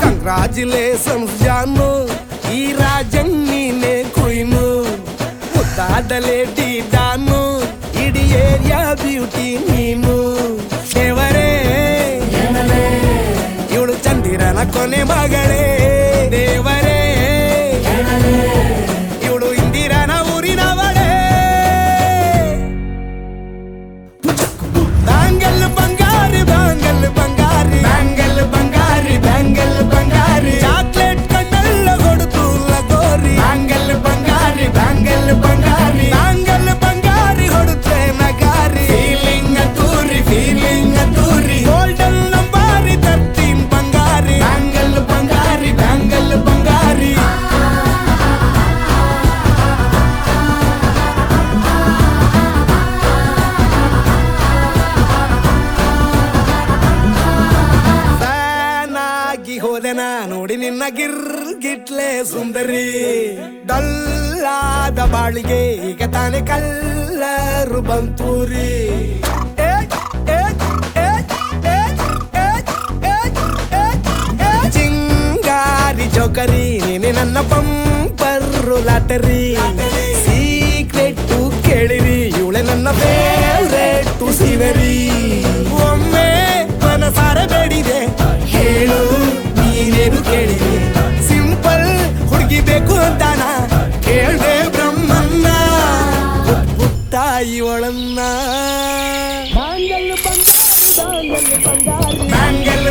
Congratulations ಜಾನು, ಈ ರಾಜನ್ ನೀನೆ ಕುಯ್ನು, ಮುದ್ದಾಡಲೇಟಿ don, ಇಡೀ ಏರಿಯಾ ಬ್ಯೂಟಿ ನೀನು. ದೇವರೇ ಇವಳು ಚಂದಿರನ ಕೊನೆ ಮಗಳೇ, ದೇವರೇ ಇವಳು ಇಂದಿರನ ಊರಿನವಳೇ. ಬ್ಯಾಂಗಲ್ ಬಂಗಾರಿ ಬ್ಯಾಂಗಲ್ ಬಂಗಾರಿ ಬ್ಯಾಂಗಲ್ ಬಂಗಾರಿ ಬ್ಯಾಂಗಲ್ ಬಂಗಾರಿ, ಚಾಕ್ಲೇಟ್ ಕಣ್ಣೆಲ್ಲ ಕೊಡುತ್ತು ಲಗೋರಿ. ಬ್ಯಾಂಗಲ್ ಬಂಗಾರಿ ಬ್ಯಾಂಗಲ್ ಬಂಗಾರಿ ಬ್ಯಾಂಗಲ್ ಬಂಗಾರಿ ಹೊಡುತ್ತೆ ನಗಾರಿ. ಫೀಲಿಂಗ್ ತೂರಿ ಫೀಲಿಂಗ್ ತೂರಿ, ಗೋಲ್ಡನ್ ನಂಬಾರಿ 13 ಬಂಗಾರಿ. ಬ್ಯಾಂಗಲ್ ಬಂಗಾರಿ ಬ್ಯಾಂಗಲ್ ಬಂಗಾರಿ. ಹೋದೆನ ನೋಡಿ ನಿನ್ನ ಗಿರ್ಗಿಟ್ಲೆ ಸುಂದರಿ, ಡಲ್ಲಾದ ಬಾಳಿಗೆ ಈಗ ತಾನೆ ಕಲ್ಲರು ಬಂತೂರಿ. ಚಿಂಗಾರಿ ಜೋಕರಿ ನೀನೆ ನನ್ನ ಬಂಪರು ಲಾಟರಿ. ಸೀಕ್ರೆಟ್ ಕೇಳಿರಿ ಇವಳೆ ನನ್ನ ಫೇವ್ರೇಟ್ ಸಿವರಿ. ಒಮ್ಮೆ ಮನಸಾರ ಬೇಡಿದೆ ಹೇಳು ನೀನೇನು ಕೇಳಿದೆ, ಸಿಂಪಲ್ ಹುಡುಗಿ ಬೇಕು ಅಂತಾನ ಕೇಳ್ದೆ ಬ್ರಹ್ಮನ್ನ. ಪುಟ್ಟ ಇವಳನ್ನ ಬ್ಯಾಂಗಲ್ ಬಂಗಾರಿ ಬ್ಯಾಂಗಲ್ ಬಂಗಾರಿ ಬ್ಯಾಂಗಲ್